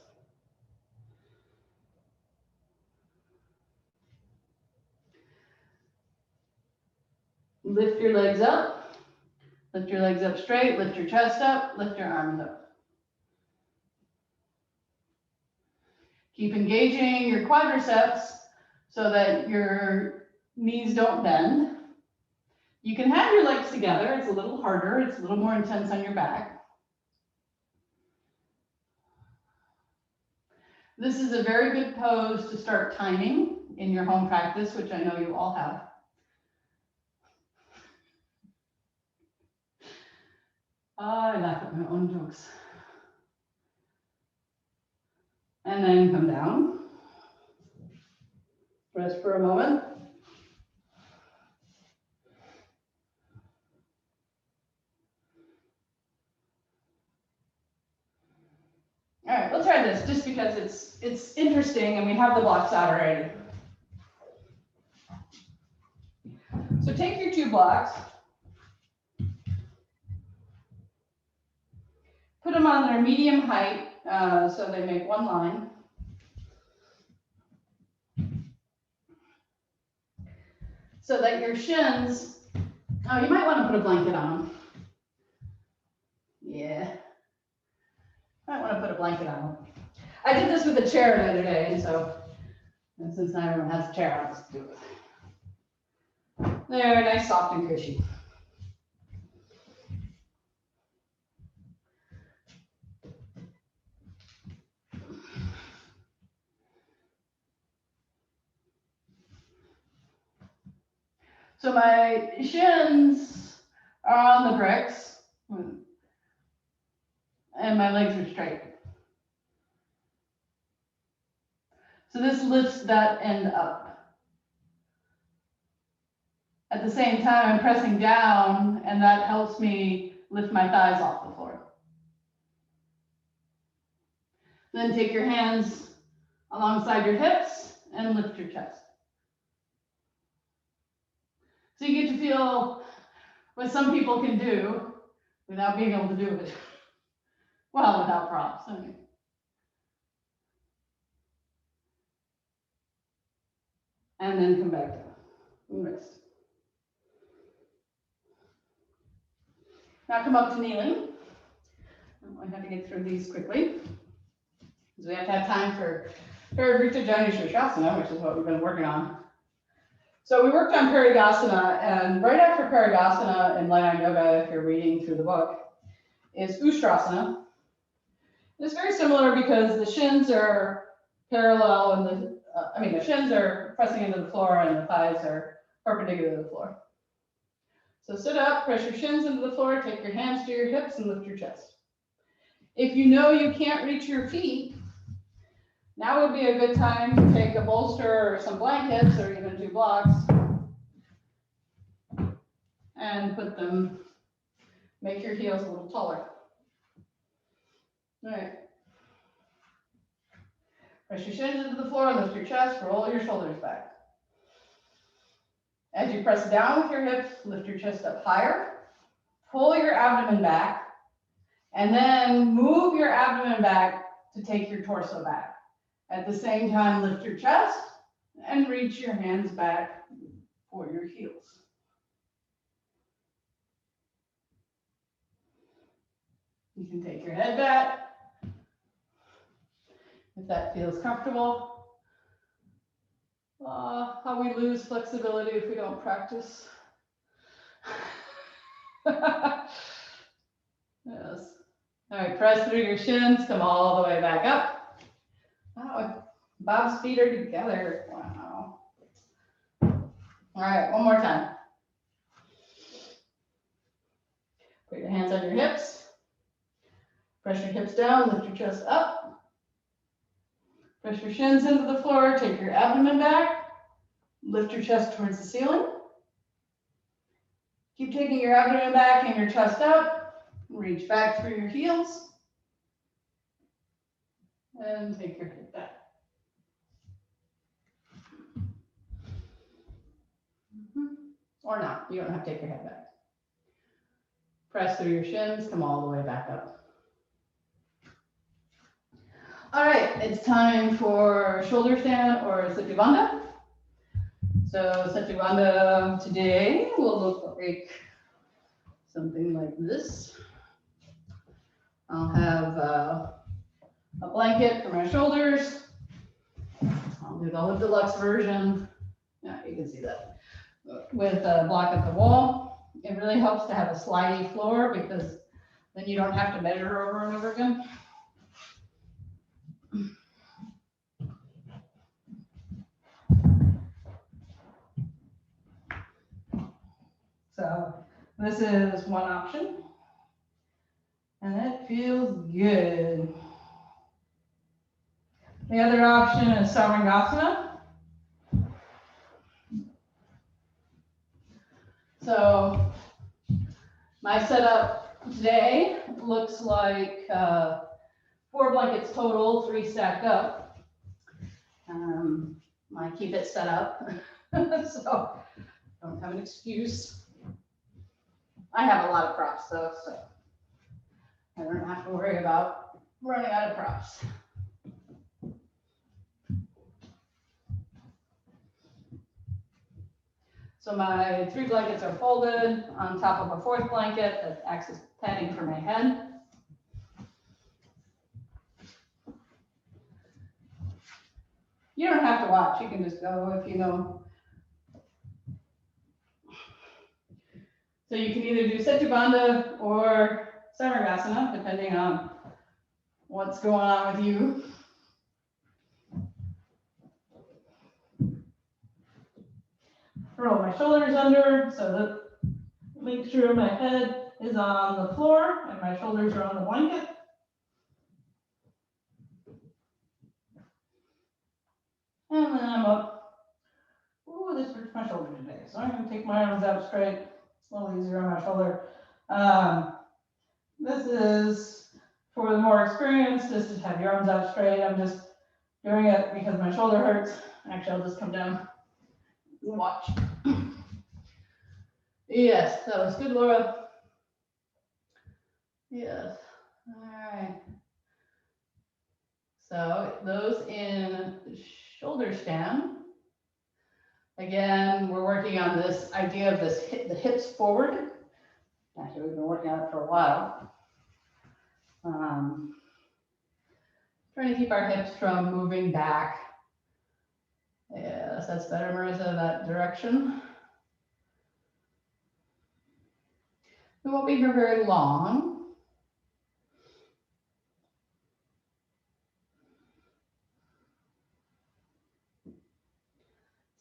Lift your legs up. Lift your legs up straight. Lift your chest up. Lift your arms up. Keep engaging your quadriceps so that your knees don't bend. You can have your legs together. It's a little harder. It's a little more intense on your back. This is a very good pose to start timing in your home practice, which I know you all have. I laugh at my own jokes. And then come down. Rest for a moment. All right, we'll try this just because it's interesting and we have the blocks out already. So take your 2 blocks, put them on their medium height so they make one line. So that your shins, oh, you might want to put a blanket on them. Yeah, might want to put a blanket on them. I did this with a chair the other day, and since not everyone has a chair, I'll just do it. There, nice, soft and cushy. So my shins are on the bricks, and my legs are straight. So this lifts that end up. At the same time, I'm pressing down, and that helps me lift my thighs off the floor. Then take your hands alongside your hips and lift your chest. So you get to feel what some people can do without being able to do it. Well, without props. I mean. And then come back down and rest. Now come up to kneeling. I have to get through these quickly because we have to have time for Shavasana, which is what we've been working on. So we worked on Shavasana, and right after Shavasana in Line Yoga, if you're reading through the book, is Uttanasana. It's very similar because the shins are parallel and the shins are pressing into the floor and the thighs are perpendicular to the floor. So sit up, press your shins into the floor, take your hands to your hips and lift your chest. If you know you can't reach your feet, now would be a good time to take a bolster or some blankets or even 2 blocks and put them, make your heels a little taller. All right. Press your shins into the floor, lift your chest, roll your shoulders back. As you press down with your hips, lift your chest up higher, pull your abdomen back, and then move your abdomen back to take your torso back. At the same time, lift your chest and reach your hands back for your heels. You can take your head back if that feels comfortable. How we lose flexibility if we don't practice. Yes. All right, press through your shins, come all the way back up. Wow, Bob's feet are together. Wow. All right, one more time. Put your hands on your hips. Press your hips down, lift your chest up. Press your shins into the floor, take your abdomen back, lift your chest towards the ceiling. Keep taking your abdomen back and your chest up. Reach back through your heels. And take your head back. Or not, you don't have to take your head back. Press through your shins, come all the way back up. All right, it's time for shoulder stand or Setu Bandha. So Setu Bandha today will look like something like this. I'll have a blanket for my shoulders. I'll do the whole deluxe version. Yeah, you can see that. With a block at the wall. It really helps to have a slidey floor because then you don't have to measure over and over again. So this is one option, and it feels good. The other option is Saringasana. So my setup today looks like 4 blankets total, 3 stacked up. I keep it set up, so don't have an excuse. I have a lot of props though, so I don't have to worry about running out of props. So my 3 blankets are folded on top of a 4th blanket that acts as padding for my head. You don't have to watch, you can just go if you know. So you can either do Setu Bandha or Saringasana, depending on what's going on with you. Roll my shoulders under so that make sure my head is on the floor and my shoulders are on the blanket. And then I'm up. Ooh, this hurts my shoulder today. So I'm gonna take my arms out straight. It's a little easier on my shoulder. This is for the more experienced, just to have your arms out straight. I'm just doing it because my shoulder hurts. Actually, I'll just come down and watch. Yes, that was good, Laura. Yes. All right. So those in shoulder stand. Again, we're working on this idea of this the hips forward. Actually, we've been working on it for a while. Trying to keep our hips from moving back. Yes, that's better, Marissa, that direction. We won't be here very long.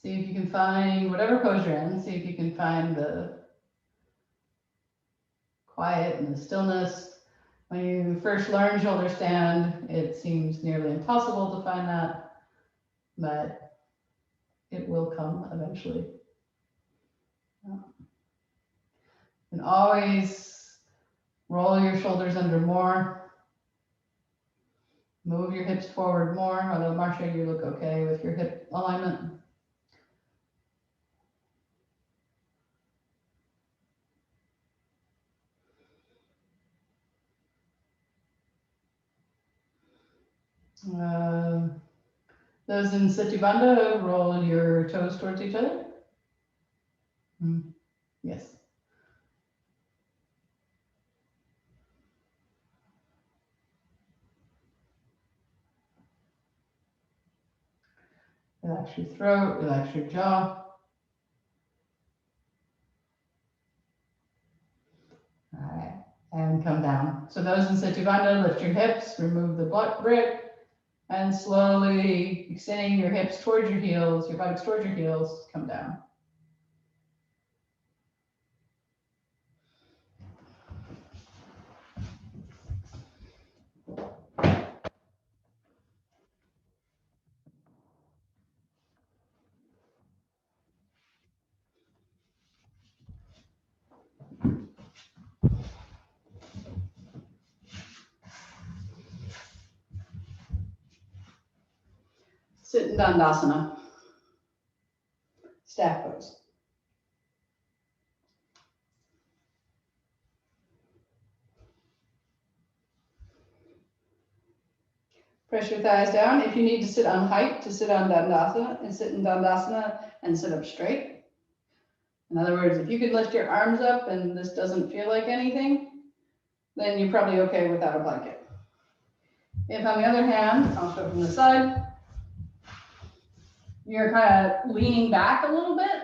See if you can find whatever pose you're in, see if you can find the quiet and the stillness. When you first learn shoulder stand, it seems nearly impossible to find that, but it will come eventually. And always roll your shoulders under more. Move your hips forward more, although Marcia, you look okay with your hip alignment. Those in Sati Bandha, roll your toes towards each other. Yes. Relax your throat, relax your jaw. All right, and come down. So those in Sati Bandha, lift your hips, remove the butt brick, and slowly extending your hips towards your heels, your buttocks towards your heels, come down. Sit in Dandasana. Staff pose. Press your thighs down. If you need to sit on height, to sit on Dandasana and sit in Dandasana and sit up straight. In other words, if you can lift your arms up and this doesn't feel like anything, then you're probably okay without a blanket. If on the other hand, I'll show from the side, you're kind of leaning back a little bit.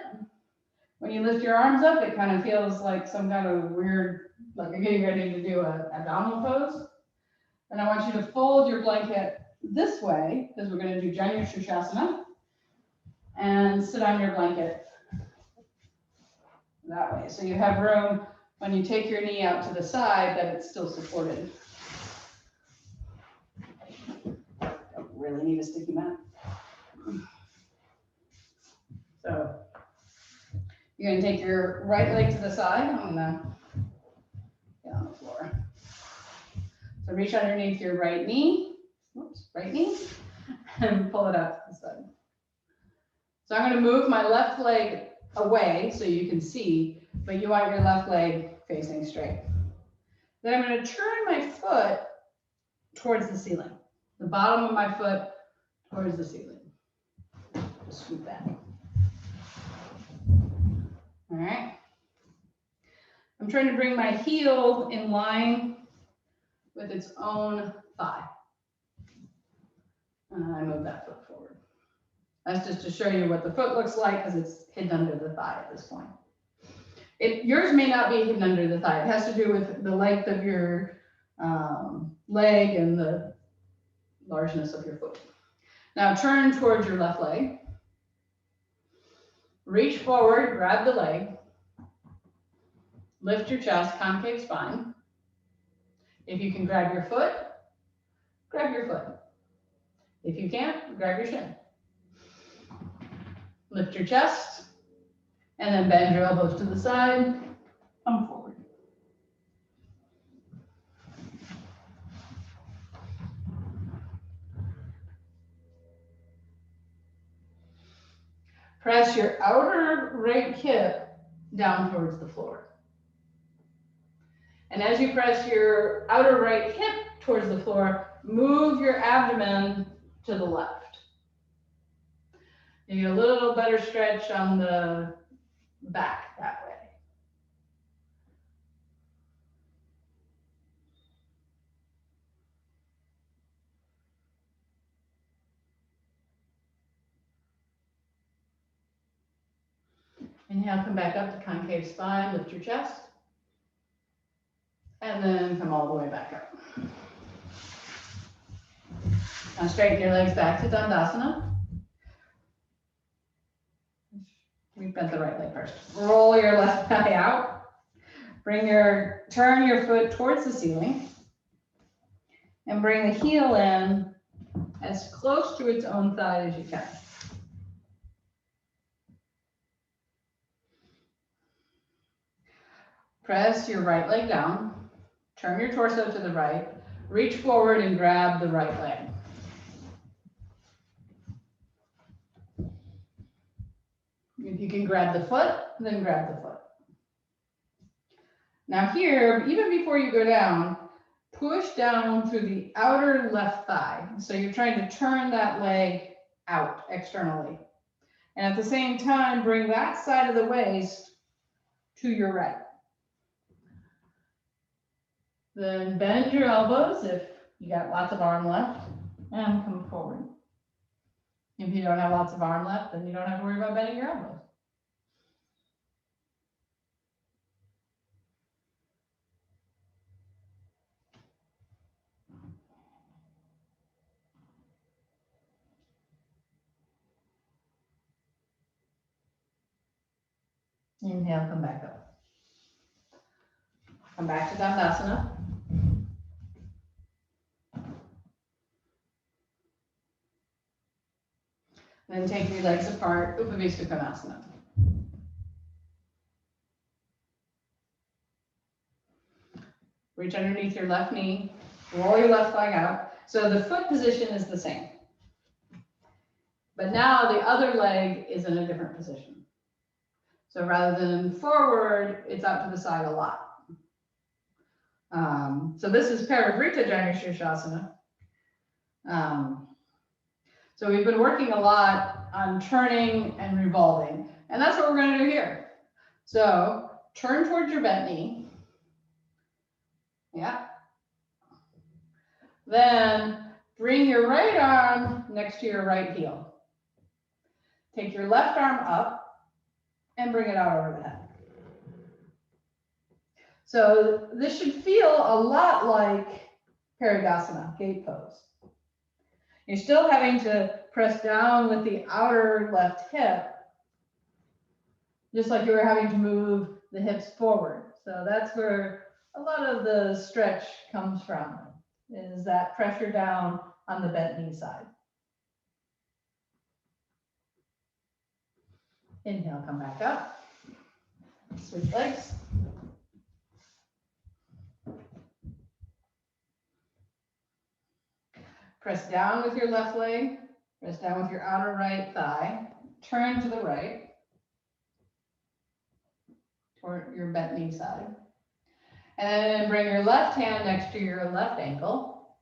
When you lift your arms up, it kind of feels like some kind of weird, like you're getting ready to do an abdominal pose. And I want you to fold your blanket this way, because we're going to do Janu Shavasana, and sit on your blanket that way. So you have room when you take your knee out to the side that it's still supported. Don't really need a sticky mat. So you're going to take your right leg to the side. I'm going to get on the floor. So reach underneath your right knee, and pull it out to the side. So I'm going to move my left leg away so you can see, but you want your left leg facing straight. Then I'm going to turn my foot towards the ceiling, the bottom of my foot towards the ceiling. Just scoop that. All right. I'm trying to bring my heel in line with its own thigh. And I move that foot forward. That's just to show you what the foot looks like because it's hidden under the thigh at this point. Yours may not be hidden under the thigh. It has to do with the length of your leg and the largeness of your foot. Now turn towards your left leg. Reach forward, grab the leg. Lift your chest, concave spine. If you can grab your foot, grab your foot. If you can't, grab your shin. Lift your chest, and then bend your elbows to the side, come forward. Press your outer right hip down towards the floor. And as you press your outer right hip towards the floor, move your abdomen to the left. You get a little better stretch on the back that way. Inhale, come back up to concave spine, lift your chest. And then come all the way back up. Now straighten your legs back to Dandasana. We bent the right leg first. Roll your left thigh out. Turn your foot towards the ceiling. And bring the heel in as close to its own thigh as you can. Press your right leg down. Turn your torso to the right. Reach forward and grab the right leg. If you can grab the foot, then grab the foot. Now here, even before you go down, push down through the outer left thigh. So you're trying to turn that leg out externally. And at the same time, bring that side of the waist to your right. Then bend your elbows if you got lots of arm left and come forward. If you don't have lots of arm left, then you don't have to worry about bending your elbows. Inhale, come back up. Come back to Tanasana. Then take your legs apart, Prasarita Kanasana. Reach underneath your left knee, roll your left leg out. So the foot position is the same. But now the other leg is in a different position. So rather than forward, it's out to the side a lot. So this is Parshva Kanasana. So we've been working a lot on turning and revolving, and that's what we're going to do here. So turn towards your bent knee. Yeah. Then bring your right arm next to your right heel. Take your left arm up and bring it out over the head. So this should feel a lot like Saringasana, gate pose. You're still having to press down with the outer left hip, just like you were having to move the hips forward. So that's where a lot of the stretch comes from, is that pressure down on the bent knee side. Inhale, come back up. Switch legs. Press down with your left leg. Press down with your outer right thigh. Turn to the right toward your bent knee side. And then bring your left hand next to your left ankle.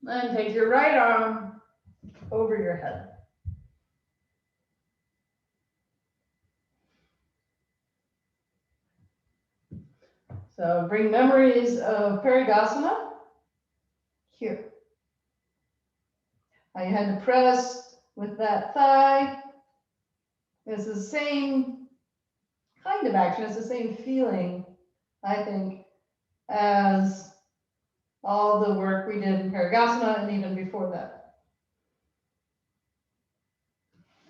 Then take your right arm over your head. So bring memories of Saringasana here. How you had to press with that thigh. It's the same kind of action, it's the same feeling, I think, as all the work we did in Saringasana and even before that.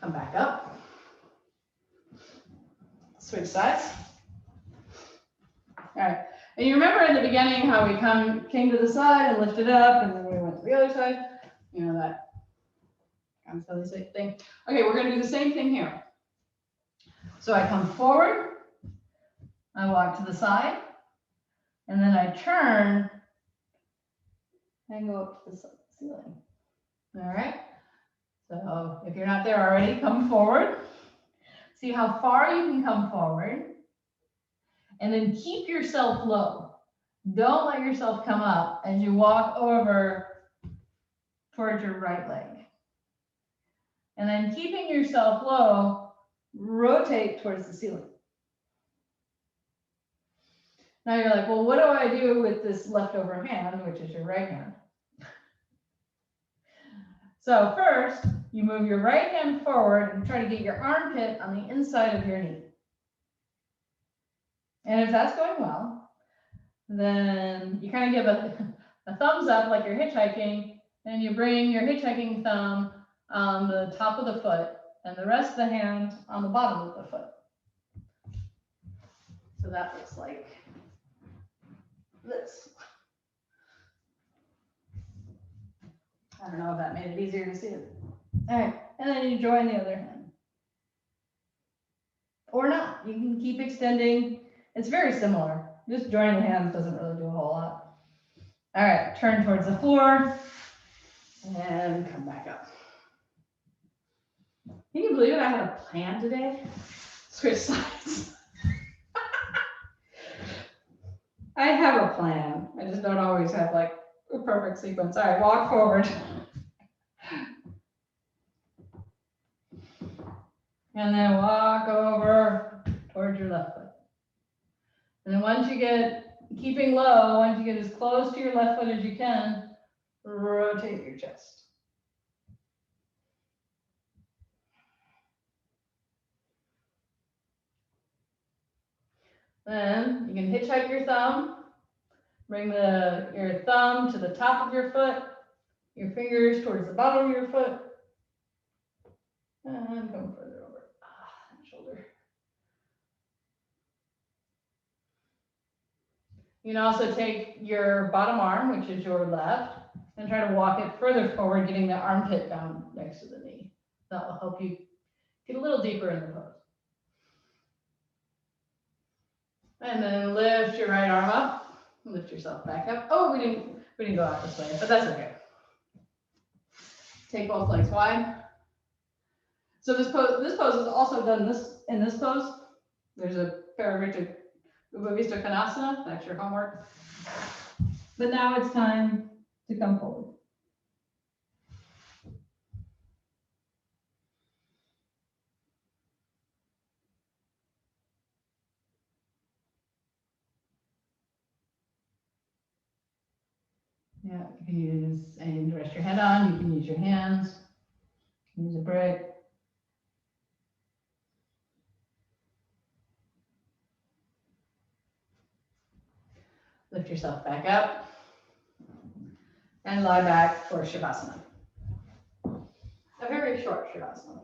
Come back up. Switch sides. All right, and you remember in the beginning how we came to the side and lifted up, and then we went to the other side. You know that kind of silly thing. Okay, we're going to do the same thing here. So I come forward, I walk to the side, and then I turn and go up to the ceiling. All right. So if you're not there already, come forward. See how far you can come forward. And then keep yourself low. Don't let yourself come up as you walk over towards your right leg. And then keeping yourself low, rotate towards the ceiling. Now you're like, well, what do I do with this leftover hand, which is your right hand? So first, you move your right hand forward and try to get your armpit on the inside of your knee. And if that's going well, then you kind of give a thumbs up like you're hitchhiking, and you bring your hitchhiking thumb on the top of the foot and the rest of the hand on the bottom of the foot. So that looks like this. I don't know if that made it easier to see it. All right, and then you join the other hand. Or not, you can keep extending. It's very similar. Just joining the hands doesn't really do a whole lot. All right, turn towards the floor and come back up. Can you believe it? I had a plan today. Switch sides. I have a plan. I just don't always have like a perfect sequence. All right, walk forward. And then walk over towards your left foot. And then once you get, keeping low, once you get as close to your left foot as you can, rotate your chest. Then you can hitchhike your thumb. Bring your thumb to the top of your foot, your fingers towards the bottom of your foot, and come further over. Shoulder. You can also take your bottom arm, which is your left, and try to walk it further forward, getting the armpit down next to the knee. That will help you get a little deeper in the pose. And then lift your right arm up, lift yourself back up. Oh, we didn't go out this way, but that's okay. Take both legs wide. So this pose is also done in this pose. There's a Parshva Kanasana. That's your homework. But now it's time to come forward. Yeah, you can use anything to rest your head on. You can use your hands. You can use a brick. Lift yourself back up and lie back for Shavasana. A very short Shavasana.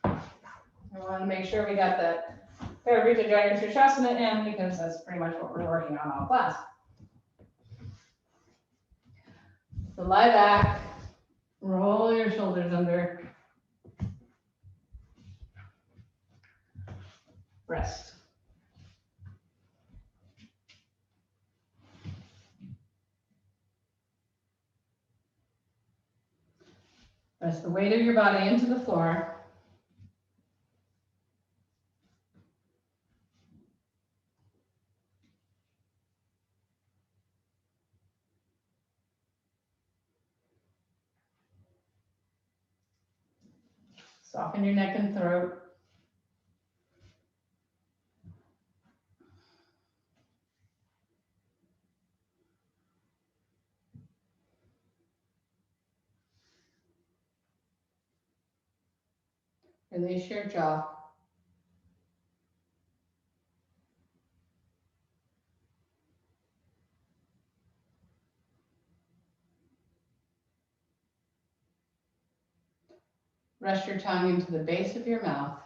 I want to make sure we got that Parshva Kanasana in because that's pretty much what we're working on all class. So lie back, roll your shoulders under, rest. Press the weight of your body into the floor. Soften your neck and throat. Release your jaw. Rest your tongue into the base of your mouth.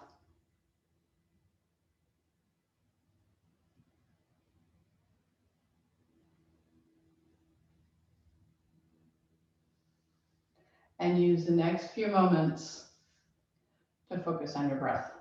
And use the next few moments to focus on your breath.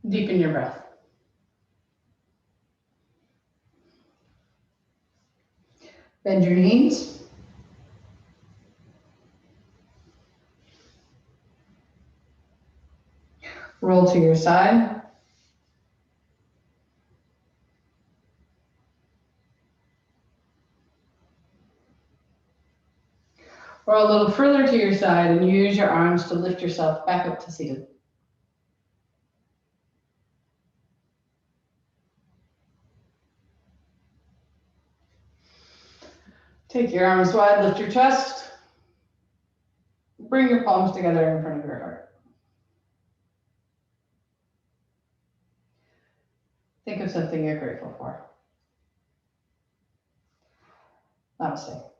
Deepen your breath. Bend your knees. Roll to your side. Or a little further to your side and use your arms to lift yourself back up to seated. Take your arms wide, lift your chest. Bring your palms together in front of your heart. Think of something you're grateful for. Namaste.